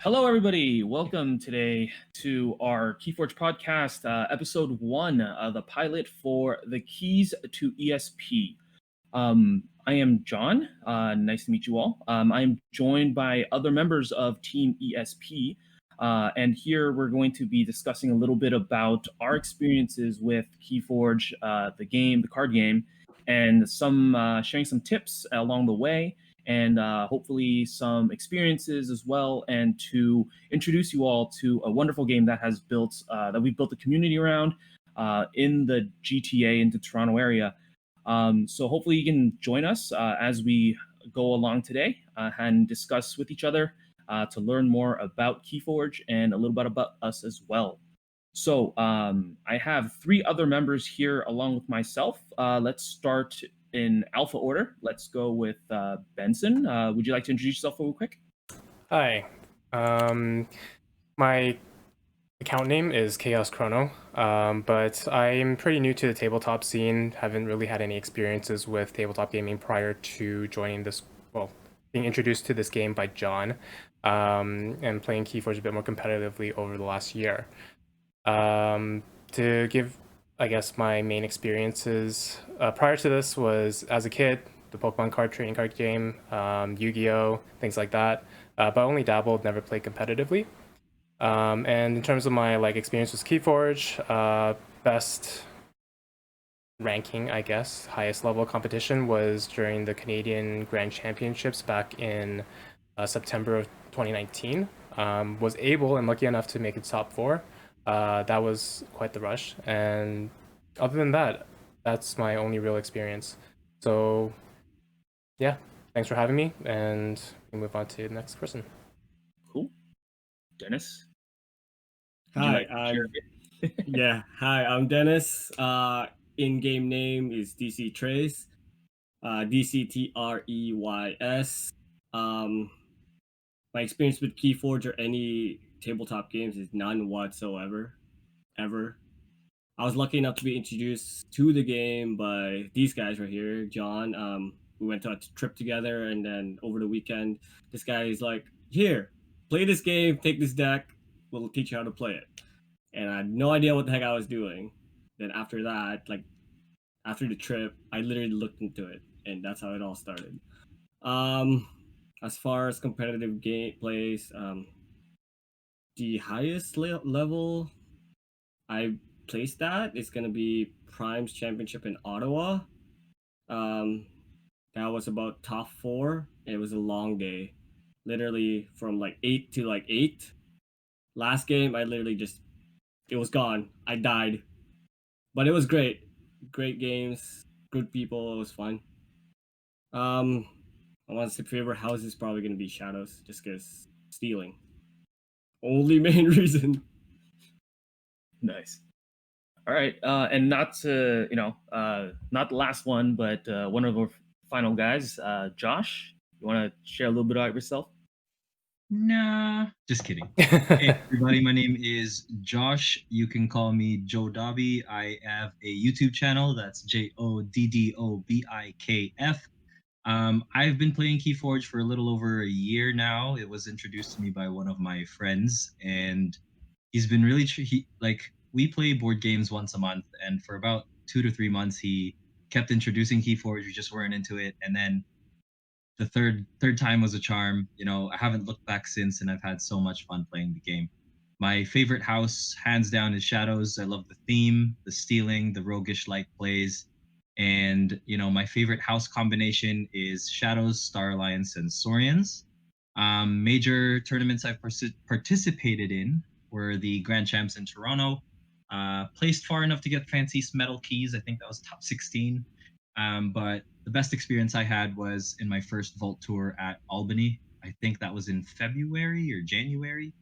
Hello, everybody. Welcome today to our Keyforge podcast, episode one, the pilot for the keys to ESP. I am John. Nice to meet you all. I am joined by other members of Team ESP. And here we're going to be discussing a little bit about our experiences with Keyforge, the game, the card game, and sharing some tips along the way, and hopefully some experiences as well, and to introduce you all to a wonderful game that we've built a community around in the GTA into Toronto area. So hopefully you can join us as we go along today and discuss with each other to learn more about Keyforge and a little bit about us as well. So I have three other members here along with myself. Let's start in alpha order. Let's go with Benson. Would you like to introduce yourself real quick? Hi. My account name is Chaos Chrono, but I'm pretty new to the tabletop scene. Haven't really had any experiences with tabletop gaming prior to joining this, being introduced to this game by John, and playing Keyforge a bit more competitively over the last year. To give, I guess, my main experiences prior to this was as a kid, the Pokemon card trading card game, Yu-Gi-Oh, things like that. But only dabbled, never played competitively. And in terms of my experience with Keyforge, best ranking, I guess, highest level competition was during the Canadian Grand Championships back in September of 2019. Was able and lucky enough to make it top four. That was quite the rush. And other than that, that's my only real experience. So yeah, thanks for having me, and we move on to the next person. Cool. Dennis? Hi, I'm Dennis. In-game name is DC Trace, DCTREYS. My experience with Keyforge or any tabletop games is none whatsoever, ever. I was lucky enough to be introduced to the game by these guys right here, John. We went to a trip together, and then over the weekend, this guy is like, "Here, play this game, take this deck, we'll teach you how to play it." And I had no idea what the heck I was doing. Then after that, after the trip, I literally looked into it, and that's how it all started. As far as competitive game plays, the highest level I placed at is gonna be Prime's Championship in Ottawa. That was about top four. It was a long day, literally from 8 to 8. Last game, I literally it was gone. I died, but it was great. Great games, good people. It was fun. I want to say favorite house is probably gonna be Shadows, just because stealing. Only main reason. Nice. All right, and not to not the last one, but one of our final guys, Josh. You want to share a little bit about yourself? Nah, just kidding. Hey, everybody, my name is Josh. You can call me Joe Dobby. I have a YouTube channel. That's JODDOBIKF. I've been playing Keyforge for a little over a year now. It was introduced to me by one of my friends, and he's been really we play board games once a month, and for about 2 to 3 months he kept introducing Keyforge. We just weren't into it, and then the third time was a charm. I haven't looked back since, and I've had so much fun playing the game. My favorite house, hands down, is Shadows. I love the theme, the stealing, the roguish like plays. And my favorite house combination is Shadows, Star Alliance, and Saurians. Major tournaments I've participated in were the Grand Champs in Toronto. Placed far enough to get fancy metal keys. I think that was top 16. But the best experience I had was in my first Vault tour at Albany. I think that was in February or January.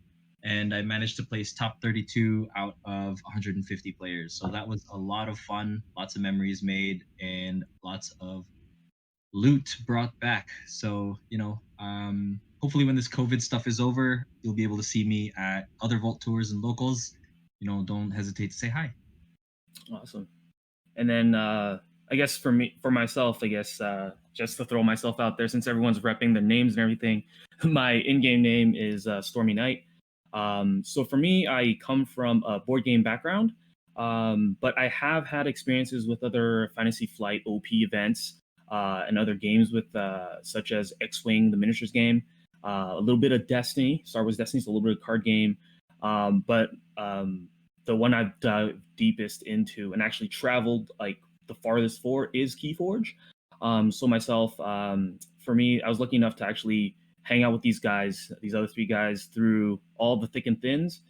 And I managed to place top 32 out of 150 players. So that was a lot of fun, lots of memories made, and lots of loot brought back. So, hopefully when this COVID stuff is over, you'll be able to see me at other Vault tours and locals. Don't hesitate to say hi. Awesome. And then I I guess for myself, I guess just to throw myself out there, since everyone's repping their names and everything, my in-game name is Stormy Knight. So for me, I come from a board game background, but I have had experiences with other Fantasy Flight OP events and other games with such as X-Wing, the miniatures game, a little bit of Destiny, Star Wars Destiny, a little bit of card game, but the one I've dug deepest into and actually traveled like the farthest for is Keyforge. So myself, for me, I was lucky enough to actually hang out with these guys, these other three guys, through all the thick and thins.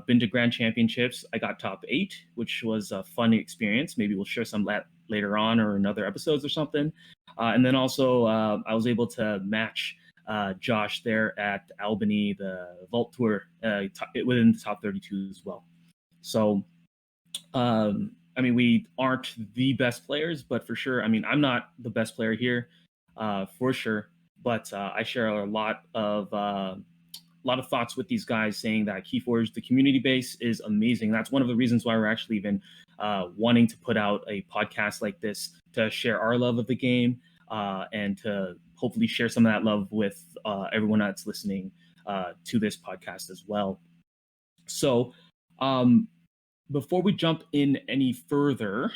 Been to grand championships. I got top 8, which was a fun experience. Maybe we'll share some later on or in other episodes or something. And then also, I was able to match Josh there at Albany, the Vault Tour, within the top 32 as well. So, I mean, we aren't the best players, but for sure, I mean, I'm not the best player here, for sure. But I share a lot of thoughts with these guys, saying that Keyforge, the community base, is amazing. That's one of the reasons why we're actually even wanting to put out a podcast like this, to share our love of the game and to hopefully share some of that love with everyone that's listening to this podcast as well. So, before we jump in any further,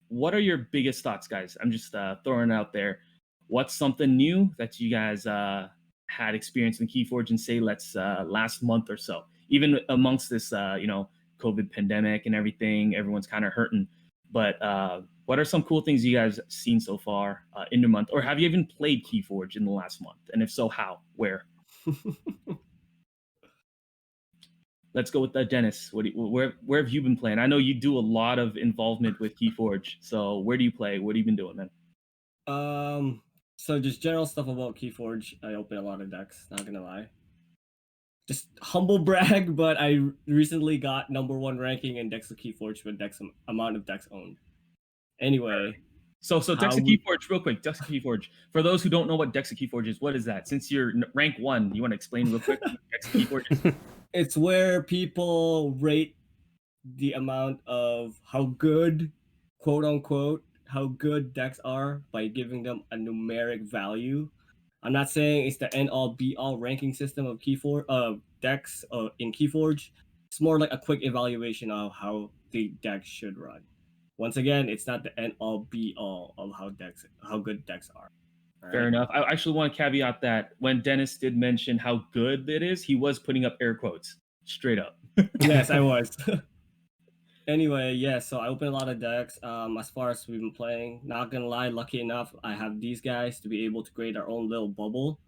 what are your biggest thoughts, guys? I'm just throwing it out there. What's something new that you guys had experience in Keyforge and say, let's last month or so? Even amongst this, COVID pandemic and everything, everyone's kind of hurting. But what are some cool things you guys seen so far in the month? Or have you even played Keyforge in the last month? And if so, how? Where? Let's go with Dennis. Where have you been playing? I know you do a lot of involvement with Keyforge. So where do you play? What have you been doing, man? So just general stuff about Keyforge. I open a lot of decks, not gonna lie. Just humble brag, but I recently got #1 ranking in decks of Keyforge with amount of decks owned. Anyway. So decks of Keyforge, real quick, decks of Keyforge. For those who don't know what decks of Keyforge is, what is that? Since you're rank 1, you want to explain real quick what decks of Keyforge is? It's where people rate the amount of how good, quote unquote, how good decks are by giving them a numeric value. I'm not saying it's the end all be all ranking system of decks in Keyforge. It's more like a quick evaluation of how the deck should run. Once again, it's not the end all be all of how good decks are. Fair enough. I actually want to caveat that when Dennis did mention how good it is, he was putting up air quotes, straight up. Yes, I was. Anyway, yeah, so I open a lot of decks. As far as we've been playing, not gonna lie, lucky enough, I have these guys to be able to create our own little bubble,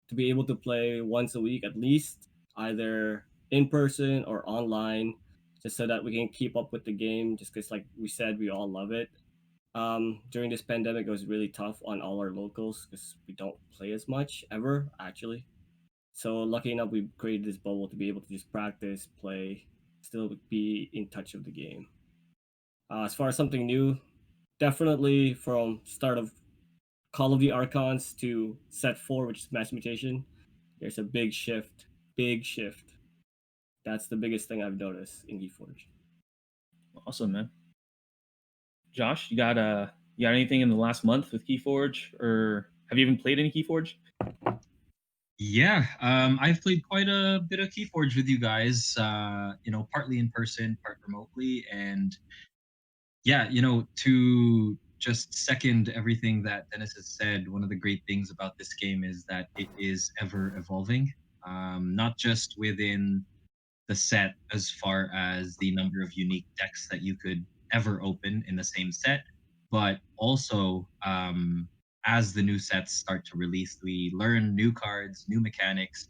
to be able to play once a week at least, either in person or online, just so that we can keep up with the game. Just because, like we said, we all love it. During this pandemic, it was really tough on all our locals because we don't play as much ever, actually. So lucky enough, we created this bubble to be able to just practice, play, still be in touch of the game. As far as something new, definitely from start of Call of the Archons to set 4, which is Mass Mutation, there's a big shift. Big shift. That's the biggest thing I've noticed in Keyforge. Awesome, man. Josh, you got anything in the last month with Keyforge, or have you even played any Keyforge? Yeah, I've played quite a bit of Keyforge with you guys, partly in person, part remotely. And yeah, to just second everything that Dennis has said, one of the great things about this game is that it is ever evolving, not just within the set as far as the number of unique decks that you could ever open in the same set, but also as the new sets start to release, we learn new cards, new mechanics,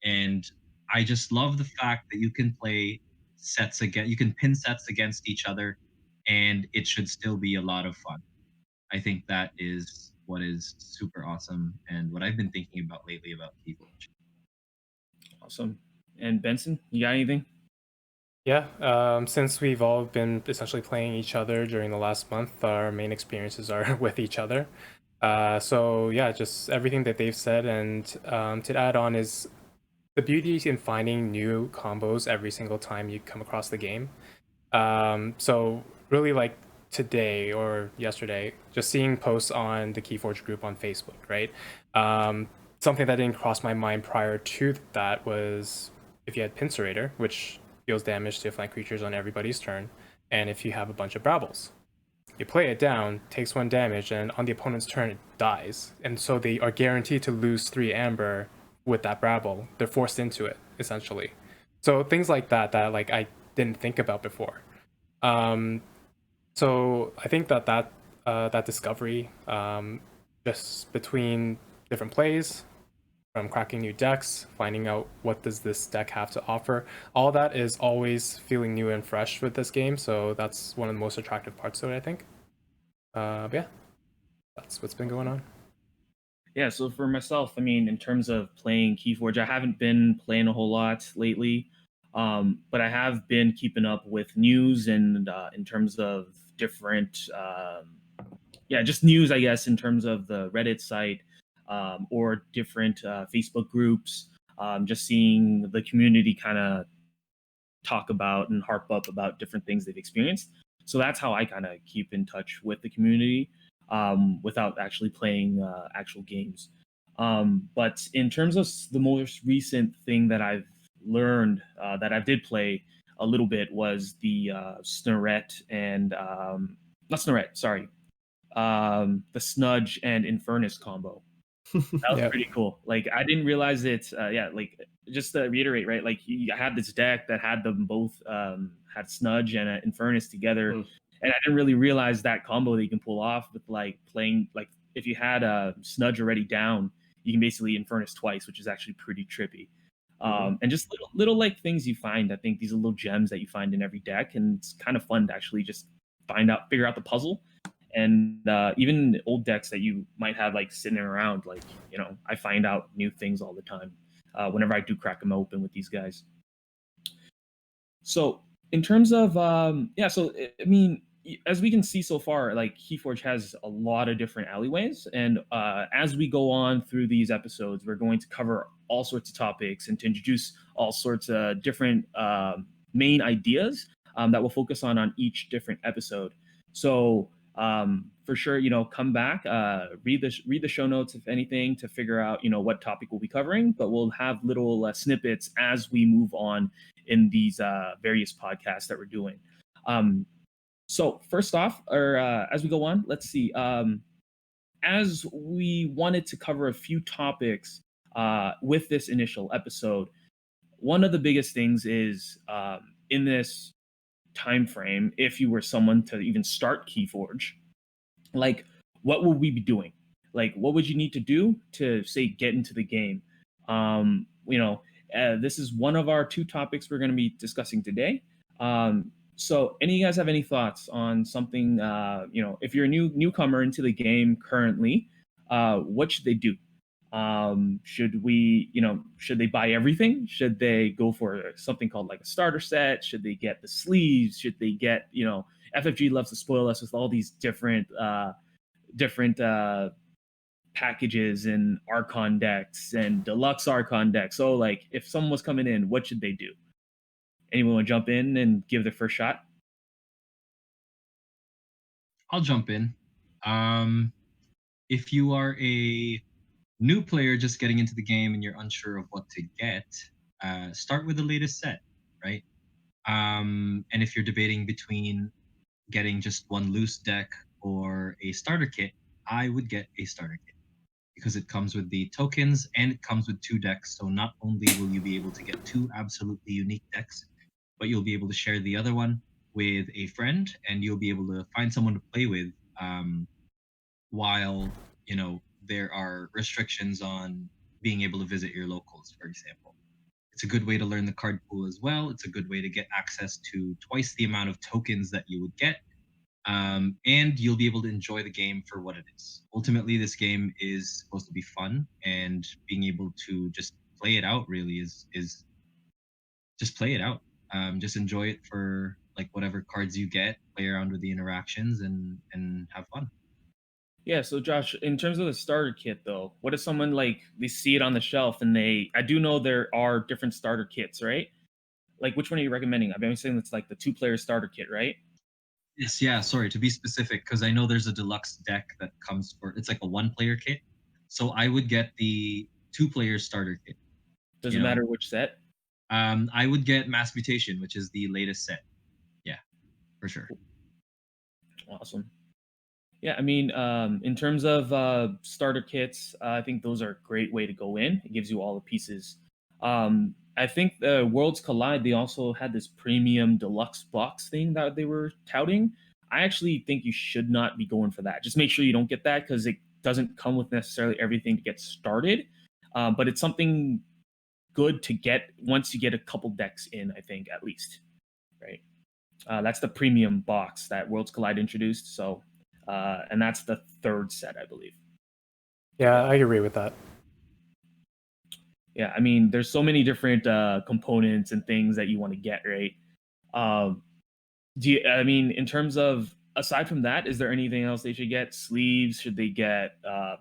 and I just love the fact that you can play sets again, you can pin sets against each other, and it should still be a lot of fun. I think that is what is super awesome and what I've been thinking about lately about Keyforge. Awesome. And Benson, you got anything? Yeah, since we've all been essentially playing each other during the last month, our main experiences are with each other. So yeah, just everything that they've said, and to add on is the beauty in finding new combos every single time you come across the game. So really, like, today or yesterday, just seeing posts on the Keyforge group on Facebook, right? Something that didn't cross my mind prior to that was if you had Pincerator, which deals damage to flank creatures on everybody's turn, and if you have a bunch of Brabbles. You play it down, takes 1 damage, and on the opponent's turn it dies. And so they are guaranteed to lose 3 amber with that Brabble. They're forced into it, essentially. So things like that like I didn't think about before. So I think that discovery, just between different plays, from cracking new decks, finding out what does this deck have to offer, all that is always feeling new and fresh with this game. So that's one of the most attractive parts of it, I think. But yeah, that's what's been going on. Yeah, so for myself, I mean, in terms of playing Keyforge, I haven't been playing a whole lot lately, but I have been keeping up with news and in terms of different, just news, I guess, in terms of the Reddit site or different Facebook groups, just seeing the community kind of talk about and harp up about different things they've experienced. So that's how I kind of keep in touch with the community without actually playing actual games. But in terms of the most recent thing that I've learned that I did play a little bit was the Snurret and not Snurret, sorry, the Snudge and Infernus combo. That was pretty cool. Like I didn't realize it. Like just to reiterate, right? Like I had this deck that had them both had Snudge and Infernus together, and I didn't really realize that combo that you can pull off with like playing like if you had a Snudge already down, you can basically Infernus twice, which is actually pretty trippy. And just little like things you find. I think these are little gems that you find in every deck, and it's kind of fun to actually just figure out the puzzle. And even old decks that you might have like sitting around, like I find out new things all the time whenever I do crack them open with these guys. So in terms of so I mean, as we can see so far, like Keyforge has a lot of different alleyways, and as we go on through these episodes, we're going to cover all sorts of topics and to introduce all sorts of different main ideas that we'll focus on each different episode. So for sure, come back, read the show notes, if anything, to figure out, what topic we'll be covering, but we'll have little snippets as we move on in these various podcasts that we're doing. So first off, or as we go on, let's see, as we wanted to cover a few topics with this initial episode, one of the biggest things is in this time frame, if you were someone to even start Keyforge, like what would we be doing? Like what would you need to do to say get into the game? This is one of our 2 topics we're going to be discussing today. So any of you guys have any thoughts on something, if you're a newcomer into the game currently, what should they do? Should they buy everything? Should they go for something called like a starter set? Should they get the sleeves? Should they get, FFG loves to spoil us with all these different packages and Archon decks and deluxe Archon decks. So like if someone was coming in, what should they do? Anyone want to jump in and give their first shot? I'll jump in. If you are a new player just getting into the game and you're unsure of what to get, start with the latest set, right? And if you're debating between getting just one loose deck or a starter kit, I would get a starter kit because it comes with the tokens and it comes with 2 decks. So not only will you be able to get 2 absolutely unique decks, but you'll be able to share the other one with a friend and you'll be able to find someone to play with while, there are restrictions on being able to visit your locals, for example. It's a good way to learn the card pool as well. It's a good way to get access to twice the amount of tokens that you would get. And you'll be able to enjoy the game for what it is. Ultimately, this game is supposed to be fun, and being able to just play it out really is just play it out. Just enjoy it for like whatever cards you get, play around with the interactions, and have fun. Yeah, so Josh, in terms of the starter kit though, what if someone like they see it on the shelf and I do know there are different starter kits, right? Like which one are you recommending? I've been saying it's like the 2-player starter kit, right? Yes, yeah, sorry, to be specific, because I know there's a deluxe deck that comes for, it's like a 1-player kit. So I would get the 2-player starter kit. Doesn't matter which set. I would get Mass Mutation, which is the latest set. Yeah, for sure. Awesome. Yeah, I mean, in terms of starter kits, I think those are a great way to go in. It gives you all the pieces. I think the Worlds Collide, they also had this premium deluxe box thing that they were touting. I actually think you should not be going for that. Just make sure you don't get that because it doesn't come with necessarily everything to get started. But it's something good to get once you get a couple decks in, I think, at least. Right. That's the premium box that Worlds Collide introduced. So, and that's the third set, I believe. Yeah, I agree with that. Yeah, I mean, there's so many different components and things that you want to get, right? I mean, in terms of aside from that, is there anything else they should get? Sleeves? Should they get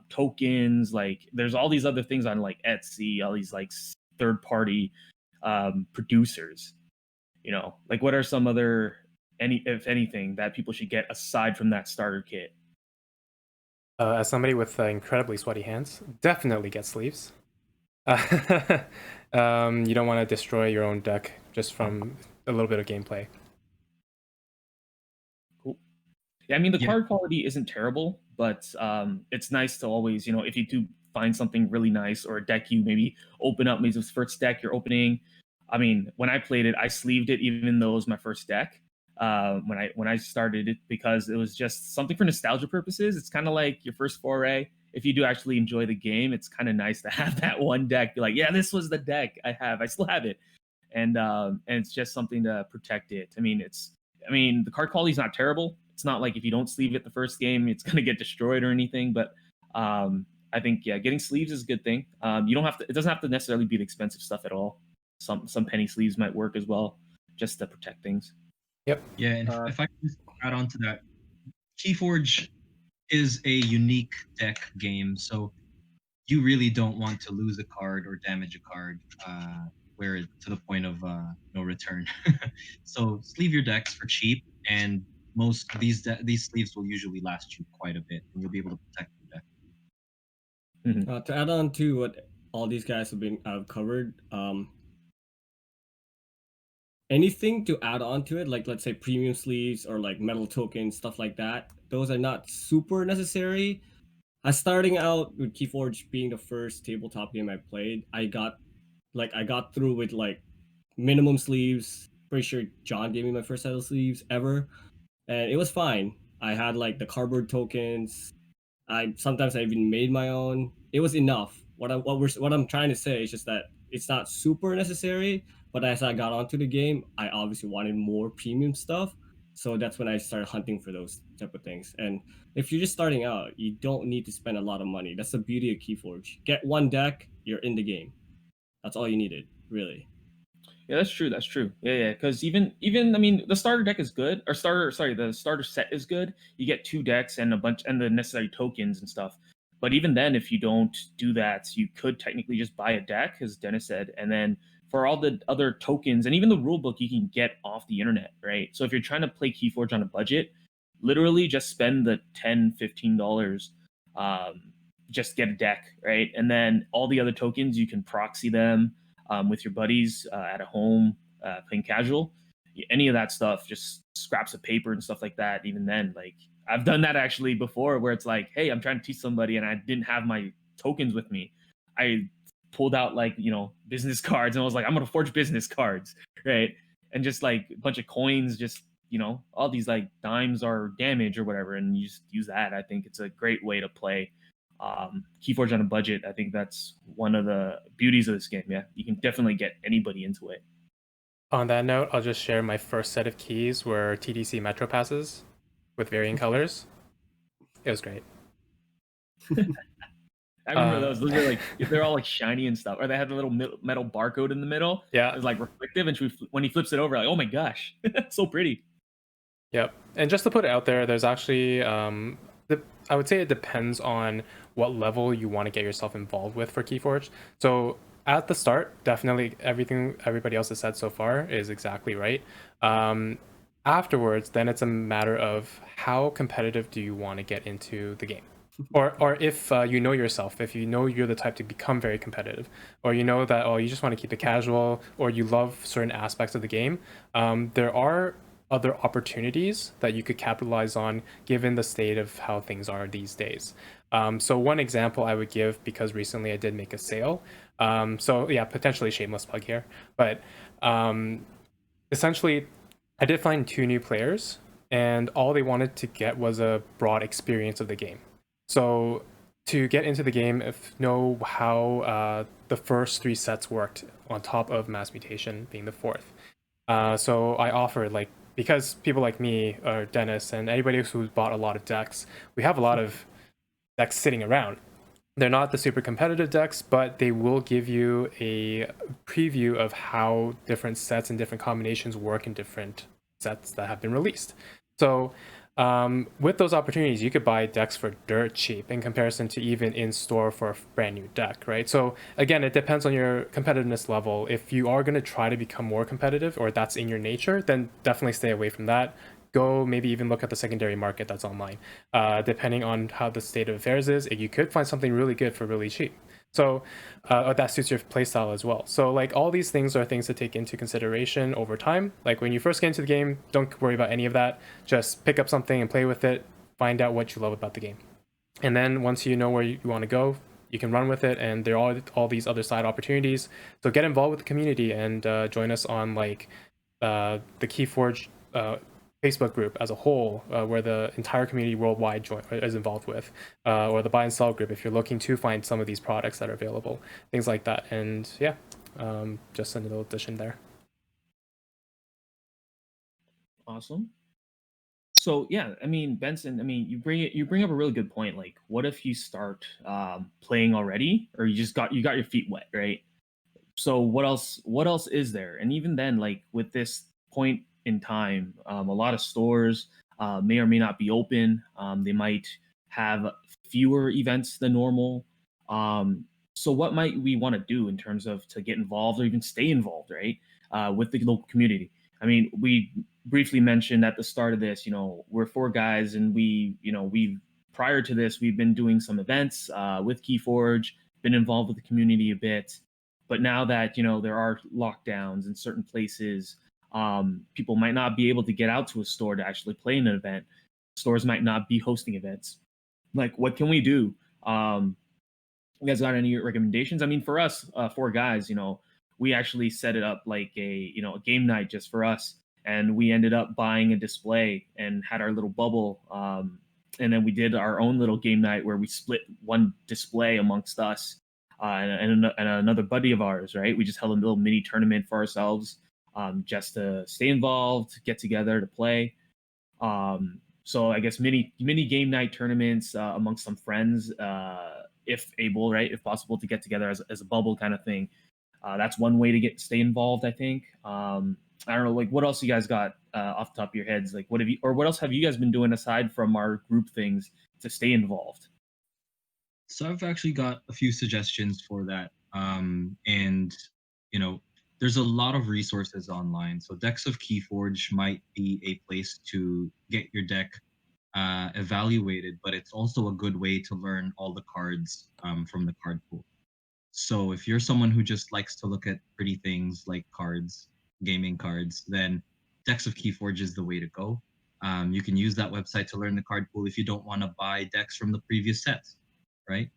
tokens? Like, there's all these other things on like Etsy, all these like third-party producers. You know, like what are some other if anything that people should get aside from that starter kit? As somebody with incredibly sweaty hands, definitely get sleeves. You don't want to destroy your own deck just from a little bit of gameplay. Cool. Yeah, I mean, the card quality isn't terrible, but it's nice to always, you know, if you do find something really nice or a deck you maybe open up, maybe it's the first deck you're opening. I mean, when I played it, I sleeved it even though it was my first deck. When I started it, because it was just something for nostalgia purposes. It's kind of like your first foray. If you do actually enjoy the game, it's kind of nice to have that one deck. Be like, yeah, this was the deck I have. I still have it, and it's just something to protect it. I mean, the card quality is not terrible. It's not like if you don't sleeve it the first game, it's gonna get destroyed or anything. But I think getting sleeves is a good thing. You don't have to. It doesn't have to necessarily be the expensive stuff at all. Some penny sleeves might work as well, just to protect things. Yep. Yeah, and if I can just add on to that, Keyforge is a unique deck game, so you really don't want to lose a card or damage a card where to the point of no return. So sleeve your decks for cheap, and most of these sleeves will usually last you quite a bit, and you'll be able to protect your deck. Mm-hmm. To add on to what all these guys have been covered, anything to add on to it, like let's say premium sleeves or like metal tokens, stuff like that, those are not super necessary. Starting out with Keyforge being the first tabletop game I played, I got through with like minimum sleeves. Pretty sure John gave me my first set of sleeves ever, and it was fine. I had like the cardboard tokens. Sometimes I even made my own. It was enough. What I'm trying to say is just that it's not super necessary. But as I got onto the game, I obviously wanted more premium stuff. So that's when I started hunting for those type of things. And if you're just starting out, you don't need to spend a lot of money. That's the beauty of Keyforge. Get one deck, you're in the game. That's all you needed, really. Yeah, that's true. That's true. Yeah. Because even I mean, the starter deck is good. The starter set is good. You get 2 decks and a bunch and the necessary tokens and stuff. But even then, if you don't do that, you could technically just buy a deck, as Dennis said, and then for all the other tokens and even the rule book, you can get off the internet, right? So if you're trying to play Keyforge on a budget, literally just spend the $10-15. Just get a deck, right? And then all the other tokens, you can proxy them with your buddies at a home playing casual. Any of that stuff, just scraps of paper and stuff like that. Even then, like I've done that actually before, where it's like, hey, I'm trying to teach somebody and I didn't have my tokens with me. I pulled out like business cards and I was like, I'm gonna forge business cards, right? And just like a bunch of coins, just all these like dimes or damage or whatever, and you just use that. I think it's a great way to play Keyforge on a budget. I think that's one of the beauties of this game. Yeah, you can definitely get anybody into it. On that note, I'll just share my first set of keys were TDC Metro passes with varying colors. It was great. I remember those. Those are like they're all like shiny and stuff, or they had the little metal barcode in the middle. Yeah, it was like reflective, and when he flips it over, like, oh my gosh, so pretty. Yep. And just to put it out there, there's actually I would say it depends on what level you want to get yourself involved with for Keyforge. So at the start, definitely everything everybody else has said so far is exactly right. Afterwards, then it's a matter of how competitive do you want to get into the game. Or if you know yourself, if you know you're the type to become very competitive, or you know that, oh, you just want to keep it casual, or you love certain aspects of the game, there are other opportunities that you could capitalize on given the state of how things are these days. So one example I would give, because recently I did make a sale. So yeah, potentially shameless plug here, but essentially I did find 2 new players, and all they wanted to get was a broad experience of the game. So to get into the game, if know how the first 3 sets worked, on top of mass mutation being the fourth. So I offered, like, because people like me or Dennis and anybody who's bought a lot of decks, we have a lot of decks sitting around. They're not the super competitive decks, but they will give you a preview of how different sets and different combinations work in different sets that have been released. So with those opportunities, you could buy decks for dirt cheap in comparison to even in store for a brand new deck, right? So again, it depends on your competitiveness level. If you are going to try to become more competitive, or that's in your nature, then definitely stay away from that. Go maybe even look at the secondary market that's online. Depending on how the state of affairs is, you could find something really good for really cheap. So that suits your playstyle as well. So like all these things are things to take into consideration over time. Like when you first get into the game, don't worry about any of that. Just pick up something and play with it. Find out what you love about the game. And then once you know where you want to go, you can run with it. And there are all these other side opportunities. So get involved with the community and join us on like the Keyforge Facebook group as a whole, where the entire community worldwide is involved with, or the buy and sell group if you're looking to find some of these products that are available, things like that. And yeah, just a little addition there. Awesome. So yeah, I mean, Benson, I mean, you bring up a really good point. Like, what if you start playing already, or you got your feet wet, right? So what else is there? And even then, like with this point in time, a lot of stores may or may not be open. They might have fewer events than normal. So what might we want to do in terms of to get involved or even stay involved, right, with the local community? I mean, we briefly mentioned at the start of this, we're 4 guys, and we prior to this, we've been doing some events with Keyforge, been involved with the community a bit. But now that there are lockdowns in certain places, people might not be able to get out to a store to actually play in an event. Stores might not be hosting events. Like, what can we do? You guys got any recommendations? I mean, for us, 4 guys, we actually set it up like a game night just for us, and we ended up buying a display and had our little bubble. And then we did our own little game night where we split one display amongst us and another buddy of ours, right? We just held a little mini tournament for ourselves, just to stay involved, get together to play. So I guess mini game night tournaments amongst some friends, if able, right, if possible, to get together as a bubble kind of thing. That's one way to stay involved, I think. I don't know, like what else you guys got off the top of your heads? Like what else have you guys been doing aside from our group things to stay involved? So I've actually got a few suggestions for that. And there's a lot of resources online. So Decks of Keyforge might be a place to get your deck evaluated, but it's also a good way to learn all the cards from the card pool. So if you're someone who just likes to look at pretty things like cards, gaming cards, then Decks of Keyforge is the way to go. You can use that website to learn the card pool if you don't want to buy decks from the previous sets, right?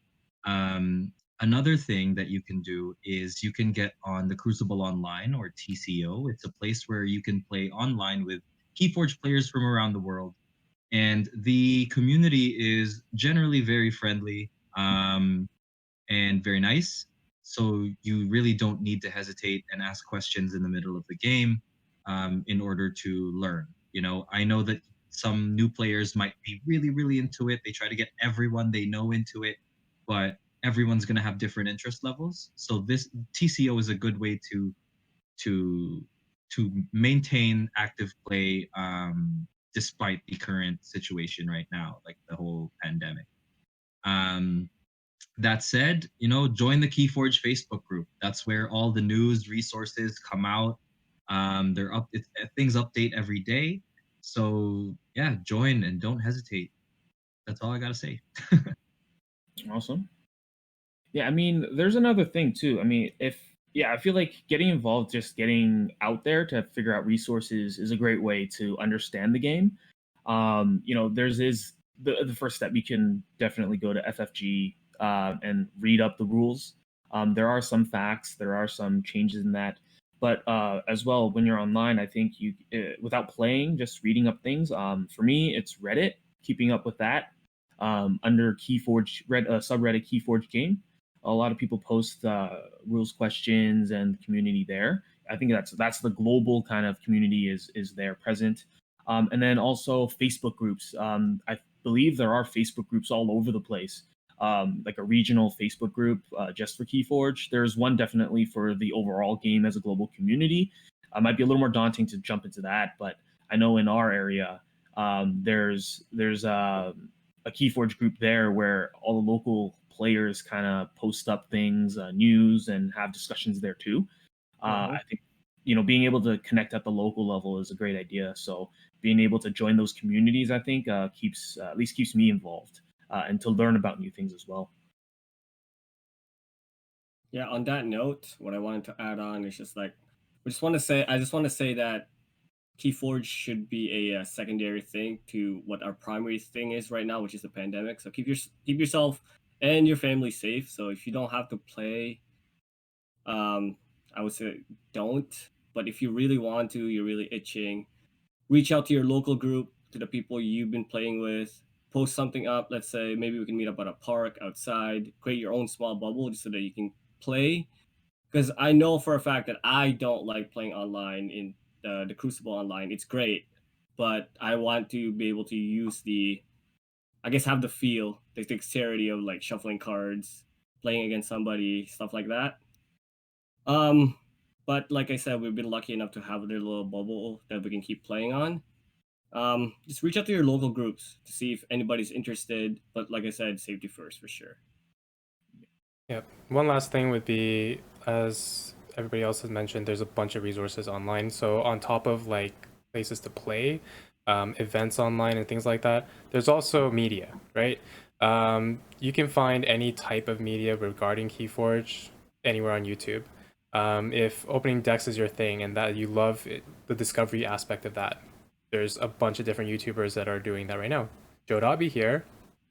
Another thing that you can do is you can get on the Crucible Online, or TCO. It's a place where you can play online with Keyforge players from around the world. And the community is generally very friendly. And very nice. So you really don't need to hesitate and ask questions in the middle of the game in order to learn. I know that some new players might be really, really into it. They try to get everyone they know into it, but everyone's going to have different interest levels. So this TCO is a good way to to maintain active play despite the current situation right now, like the whole pandemic. Um, that said, join the Keyforge Facebook group. That's where all the news resources come out. Things update every day. So yeah, join and don't hesitate. That's all I gotta say. Awesome. Yeah, I mean, there's another thing too. I mean, I feel like getting involved, just getting out there to figure out resources is a great way to understand the game. There's is the first step. You can definitely go to FFG and read up the rules. There are some facts, there are some changes in that, but as well, when you're online, I think without playing, just reading up things. For me, it's Reddit, keeping up with that. Under Keyforge, subreddit Keyforge game, a lot of people post rules questions and community there. I think that's the global kind of community is there present. And then also Facebook groups. I believe there are Facebook groups all over the place, like a regional Facebook group just for Keyforge. There's one definitely for the overall game as a global community. Might be a little more daunting to jump into that, but I know in our area there's a Keyforge group there where all the local players kind of post up things, news, and have discussions there too. I think being able to connect at the local level is a great idea. So being able to join those communities, I think, keeps at least keeps me involved and to learn about new things as well. Yeah, on that note, what I wanted to add on is just like, I just want to say that Keyforge should be a secondary thing to what our primary thing is right now, which is the pandemic. So keep yourself and your family safe. So if you don't have to play, I would say don't. But if you really want to, you're really itching, reach out to your local group, to the people you've been playing with, post something up. Let's say maybe we can meet up at a park outside, create your own small bubble just so that you can play. Because I know for a fact that I don't like playing online in the Crucible online. It's great, but I want to be able to use I guess, have the feel, the dexterity of like shuffling cards, playing against somebody, stuff like that. Um, but like I said, we've been lucky enough to have a little bubble that we can keep playing on. Just reach out to your local groups to see if anybody's interested. But like I said, safety first for sure. Yep. One last thing would be, as everybody else has mentioned, there's a bunch of resources online. So on top of like places to play, events online and things like that, there's also media, right? You can find any type of media regarding Keyforge anywhere on YouTube. If opening decks is your thing and that you love the discovery aspect of that, there's a bunch of different YouTubers that are doing that right now. Joe Dobby here,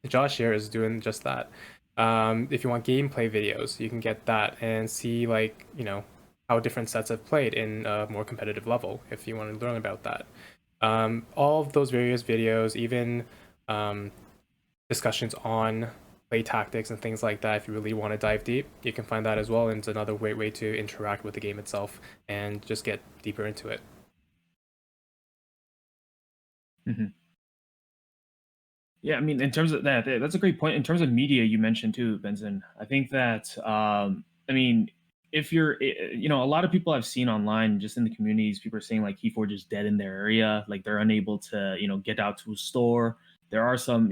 Josh here is doing just that. If you want gameplay videos, you can get that and see like, how different sets have played in a more competitive level if you want to learn about that. All of those various videos, even discussions on play tactics and things like that, if you really want to dive deep, you can find that as well. And it's another great way to interact with the game itself and just get deeper into it. Mm-hmm. Yeah, I mean, in terms of that's a great point. In terms of media, you mentioned too, Benson. I think that, I mean, if you're, a lot of people I've seen online, just in the communities, people are saying like Keyforge is dead in their area, like they're unable to, get out to a store. There are some,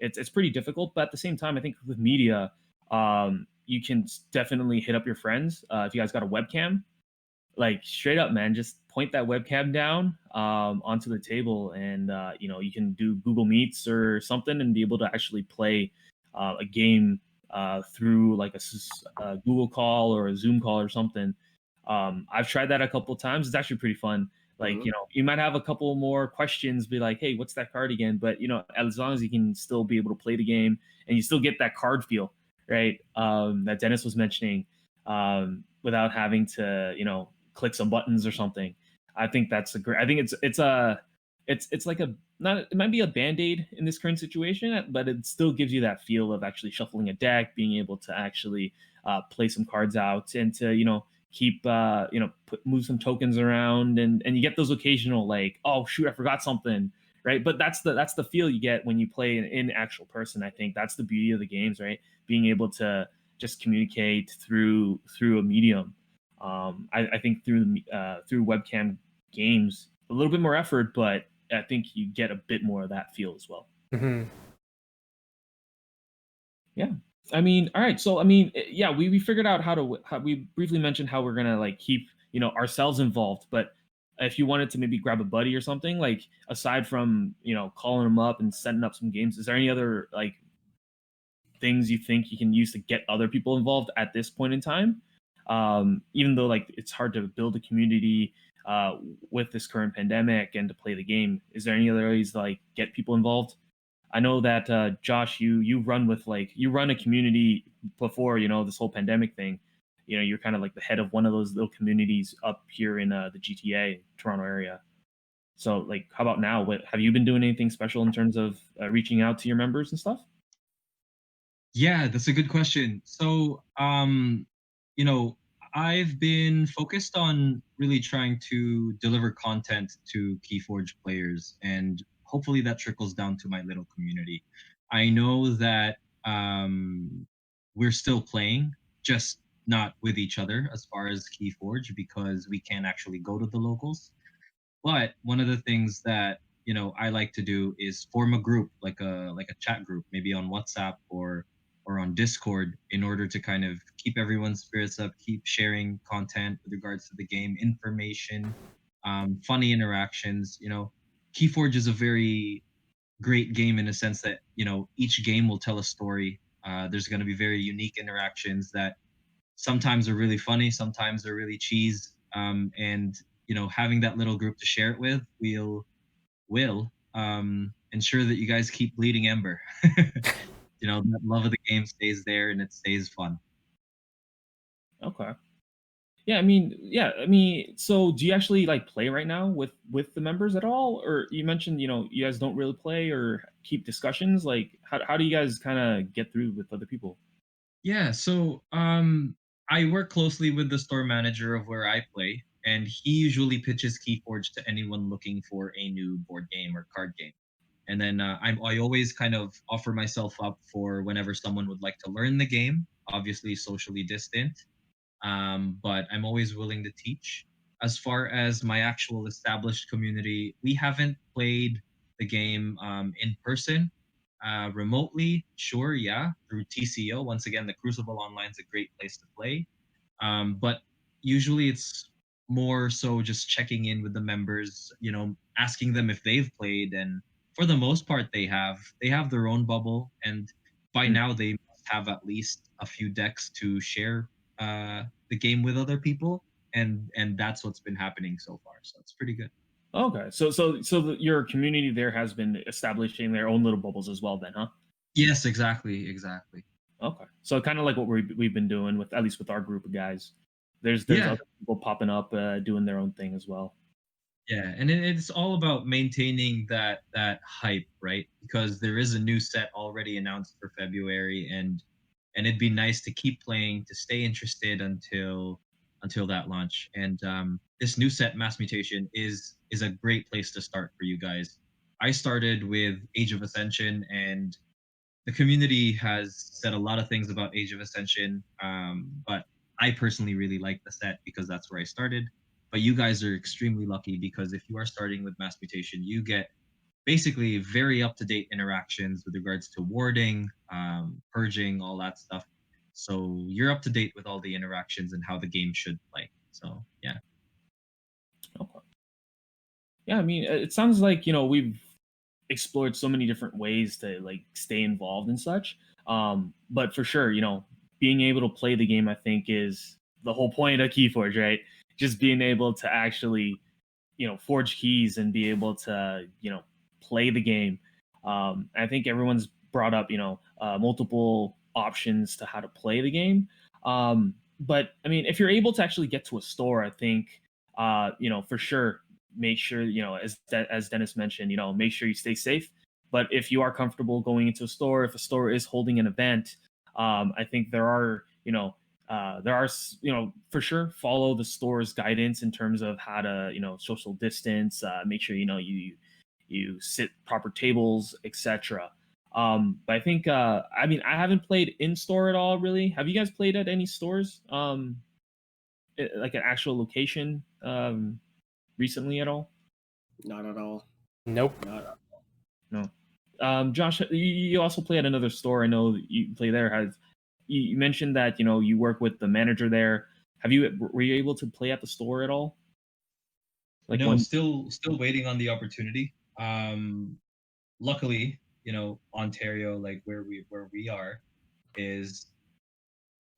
it's pretty difficult, but at the same time, I think with media, you can definitely hit up your friends if you guys got a webcam, like straight up, man, just point that webcam down onto the table, and you can do Google Meets or something and be able to actually play a game through like a Google call or a Zoom call or something. I've tried that a couple of times. It's actually pretty fun. Like, you might have a couple more questions, be like, hey, what's that card again? But as long as you can still be able to play the game and you still get that card feel, right? That Dennis was mentioning, without having to click some buttons or something. I think that's a great. I think it's like a not. It might be a band-aid in this current situation, but it still gives you that feel of actually shuffling a deck, being able to actually play some cards out, and to keep move some tokens around, and you get those occasional like, oh shoot, I forgot something, right? But that's the feel you get when you play in actual person. I think that's the beauty of the games, right? Being able to just communicate through a medium. I think through webcam games, a little bit more effort, but I think you get a bit more of that feel as well. Mm-hmm. Yeah. I mean, all right. So, I mean, yeah, we figured out how we briefly mentioned how we're gonna like keep ourselves involved, but if you wanted to maybe grab a buddy or something, like aside from calling them up and setting up some games, is there any other like things you think you can use to get other people involved at this point in time? Even though like it's hard to build a community with this current pandemic and to play the game, is there any other ways to like get people involved? I know that Josh, you run a community before this whole pandemic thing. You're kind of like the head of one of those little communities up here in the GTA Toronto area. So like, how about now? What have you been doing anything special in terms of reaching out to your members and stuff? Yeah, that's a good question. So, you know, I've been focused on really trying to deliver content to Keyforge players, and hopefully that trickles down to my little community. I know that we're still playing, just not with each other as far as Keyforge because we can't actually go to the locals. But one of the things that I like to do is form a group, like a chat group, maybe on WhatsApp or on Discord, in order to kind of keep everyone's spirits up, keep sharing content with regards to the game, information, funny interactions. Keyforge is a very great game in a sense that each game will tell a story. There's going to be very unique interactions that sometimes are really funny, sometimes they're really cheese. And having that little group to share it with will ensure that you guys keep bleeding ember. That love of the game stays there and it stays fun. Okay. Yeah, I mean, so do you actually like play right now with the members at all? Or you mentioned, you guys don't really play or keep discussions. Like how do you guys kind of get through with other people? Yeah, so I work closely with the store manager of where I play, and he usually pitches Keyforge to anyone looking for a new board game or card game. And then I always kind of offer myself up for whenever someone would like to learn the game, obviously socially distant, but I'm always willing to teach. As far as my actual established community, we haven't played the game in person. Remotely, sure, yeah, through TCO. Once again, the Crucible Online is a great place to play. But usually it's more so just checking in with the members, asking them if they've played, and for the most part, they have their own bubble, and by Mm. now they must have at least a few decks to share the game with other people, and that's what's been happening so far. So it's pretty good. Okay. Your community there has been establishing their own little bubbles as well then, huh? Yes, exactly, exactly. Okay. So kind of like what we've been doing with at least with our group of guys. There's Yeah, other people popping up doing their own thing as well. yeah, and it's all about maintaining that hype, right? Because there is a new set already announced for February, and it'd be nice to keep playing to stay interested until that launch. And this new set, Mass Mutation, is a great place to start for you guys. I started with Age of Ascension, and the community has said a lot of things about Age of Ascension, but I personally really like the set because that's where I started. But you guys are extremely lucky because if you are starting with Mass Mutation, you get basically very up to date interactions with regards to warding, purging, all that stuff. So you're up to date with all the interactions and how the game should play. So yeah. Okay. Yeah, I mean, it sounds like we've explored so many different ways to like stay involved and such. But for sure, being able to play the game, I think, is the whole point of Keyforge, right? Just being able to actually, forge keys and be able to, play the game. I think everyone's brought up, multiple options to how to play the game. But I mean, if you're able to actually get to a store, I think, for sure, make sure as Dennis mentioned, make sure you stay safe. But if you are comfortable going into a store, if a store is holding an event, I think there are for sure follow the store's guidance in terms of how to social distance, make sure you sit proper tables, etc. But I think I mean, I haven't played in store at all really. Have you guys played at any stores like an actual location recently at all? Not at all. Nope. Not. No. Josh, you also play at another store. I know that you play there. Has you mentioned that you work with the manager there? Were you able to play at the store at all? Like No, one. still waiting on the opportunity. Luckily, Ontario, like where we are, is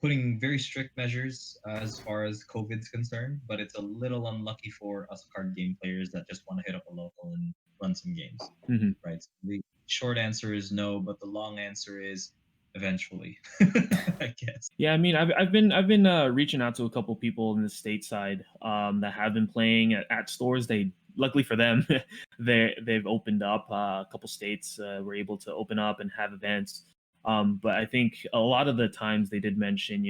putting very strict measures as far as COVID's concerned, but it's a little unlucky for us card game players that just want to hit up a local and run some games, Mhm. right? So the short answer is no, but the long answer is eventually, I guess. Yeah, I mean, I've been reaching out to a couple people in the stateside that have been playing at stores. They luckily for them, they've opened up. A couple states were able to open up and have events. But I think a lot of the times they did mention,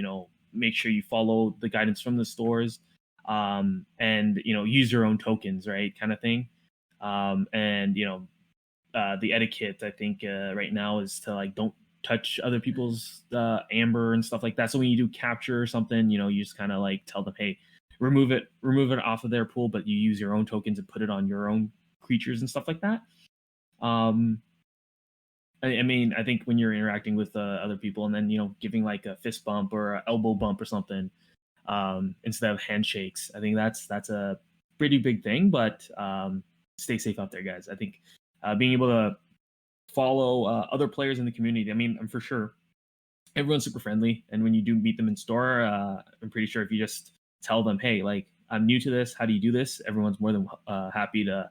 make sure you follow the guidance from the stores, and use your own tokens, right, kind of thing. And the etiquette I think right now is to like don't touch other people's amber and stuff like that. So when you do capture or something, you just kind of like tell them, hey, remove it off of their pool, but you use your own tokens and put it on your own creatures and stuff like that. Um, I mean, I think when you're interacting with other people and then giving like a fist bump or an elbow bump or something instead of handshakes, I think that's a pretty big thing. But stay safe out there, guys. I think being able to follow other players in the community. I mean, I'm for sure everyone's super friendly, and when you do meet them in store, I'm pretty sure if you just tell them, "Hey, like I'm new to this. How do you do this?" Everyone's more than happy to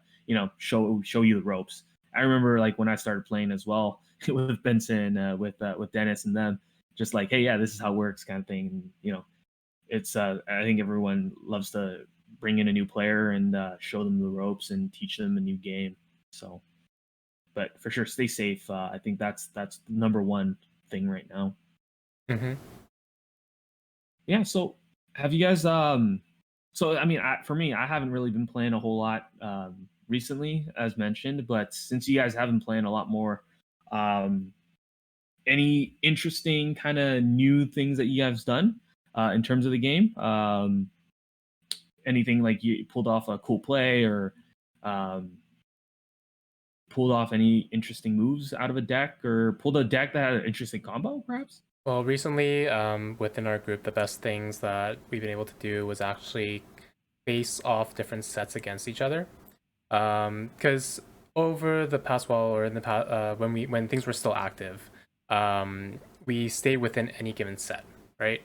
show you the ropes. I remember like when I started playing as well with Benson, with Dennis and them, just like, "Hey, yeah, this is how it works," kind of thing. And, it's I think everyone loves to bring in a new player and show them the ropes and teach them a new game. So but for sure stay safe. I think that's the number one thing right now. Mm-hmm. Yeah, so have you guys so I mean, for me, I haven't really been playing a whole lot recently as mentioned, but since you guys have been playing a lot more, um any interesting kind of new things that you guys done in terms of the game? Anything like you pulled off a cool play or um pulled off any interesting moves out of a deck or pulled a deck that had an interesting combo, perhaps? Well, recently, within our group, the best things that we've been able to do was actually face off different sets against each other. Because over the past while, or in the past, when things were still active, we stayed within any given set, right?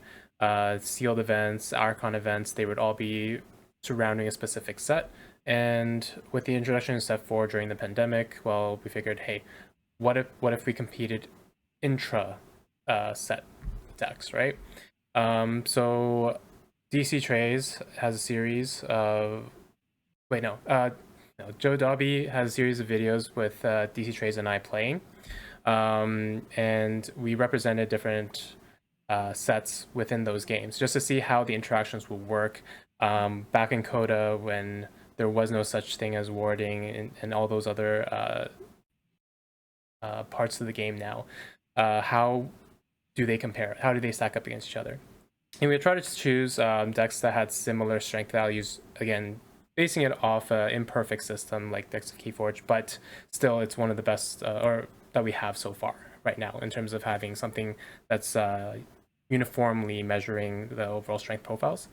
Sealed events, Archon events, they would all be surrounding a specific set. And with the introduction of Set 4 during the pandemic, well, we figured, hey, what if we competed intra set decks, right? So DC Trays has a series of no, Joe Dobby has a series of videos with DC Trays and I playing, and we represented different sets within those games just to see how the interactions will work. Back in Coda, when there was no such thing as warding and all those other parts of the game now, how do they compare? How do they stack up against each other? And we try to choose decks that had similar strength values, again, basing it off an imperfect system like decks of Keyforge, but still it's one of the best or that we have so far right now in terms of having something that's uniformly measuring the overall strength profiles.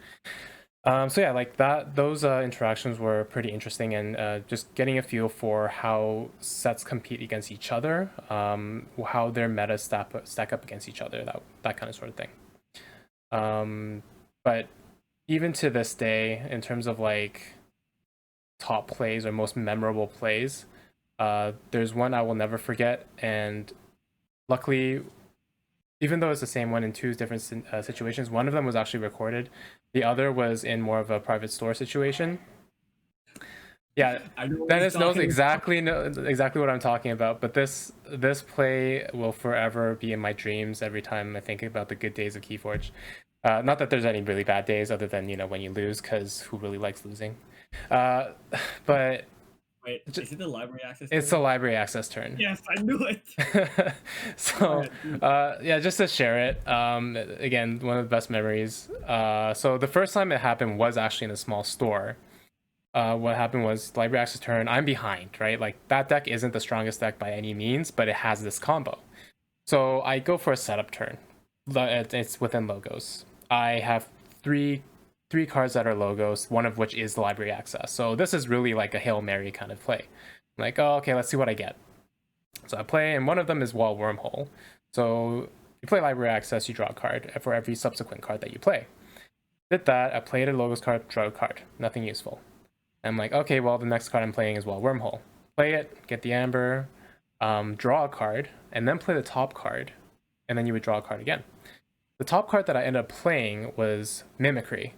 So yeah, like that, those interactions were pretty interesting, and just getting a feel for how sets compete against each other, how their meta stack up against each other, that kind of sort of thing. But even to this day, in terms of like top plays or most memorable plays, there's one I will never forget, and luckily, even though it's the same one in two different situations, one of them was actually recorded. The other was in more of a private store situation. Yeah, Dennis knows exactly what I'm talking about. But this play will forever be in my dreams every time I think about the good days of Keyforge. Not that there's any really bad days other than when you lose, because who really likes losing? But Wait, is it the library access it's turn? the library access turn. Yes, I knew it. So yeah, just to share it, again, one of the best memories. So the first time it happened was actually in a small store. What happened was library access turn, I'm behind, right? Like that deck isn't the strongest deck by any means, but it has this combo. So I go for a setup turn. It's within logos. I have 3 3 cards that are logos, one of which is the library access. So this is really like a Hail Mary kind of play. I'm like, oh, okay, let's see what I get. So I play, and one of them is Wall Wormhole. So you play library access, you draw a card for every subsequent card that you play. Did that, I played a logos card, draw a card. Nothing useful. I'm like, okay, well, the next card I'm playing is Wall Wormhole. Play it, get the amber, draw a card, and then play the top card, and then you would draw a card again. The top card that I ended up playing was Mimicry.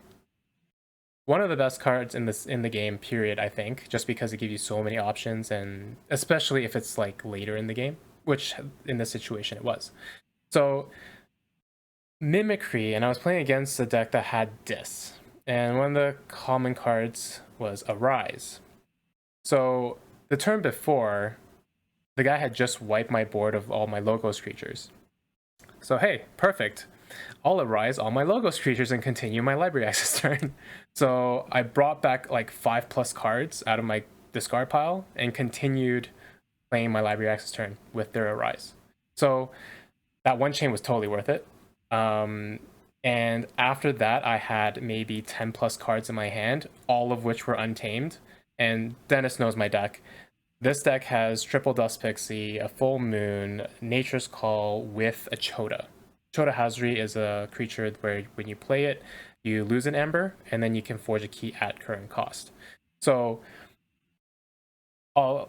One of the best cards in the game, period, I think, just because it gives you so many options, and especially if it's like later in the game, which in this situation it was. So Mimicry, and I was playing against a deck that had Dis, and one of the common cards was Arise. So the turn before, the guy had just wiped my board of all my Logos creatures. So hey, perfect. I'll Arise all my Logos creatures and continue my library access turn. So I brought back like 5+ cards out of my discard pile and continued playing my library access turn with their Arise. So that one chain was totally worth it. And after that, I had maybe 10+ cards in my hand, all of which were untamed. And Dennis knows my deck. This deck has Triple Dust Pixie, a Full Moon, Nature's Call with a Chota. Chota Hazri is a creature where when you play it, you lose an Ember, and then you can forge a key at current cost. So all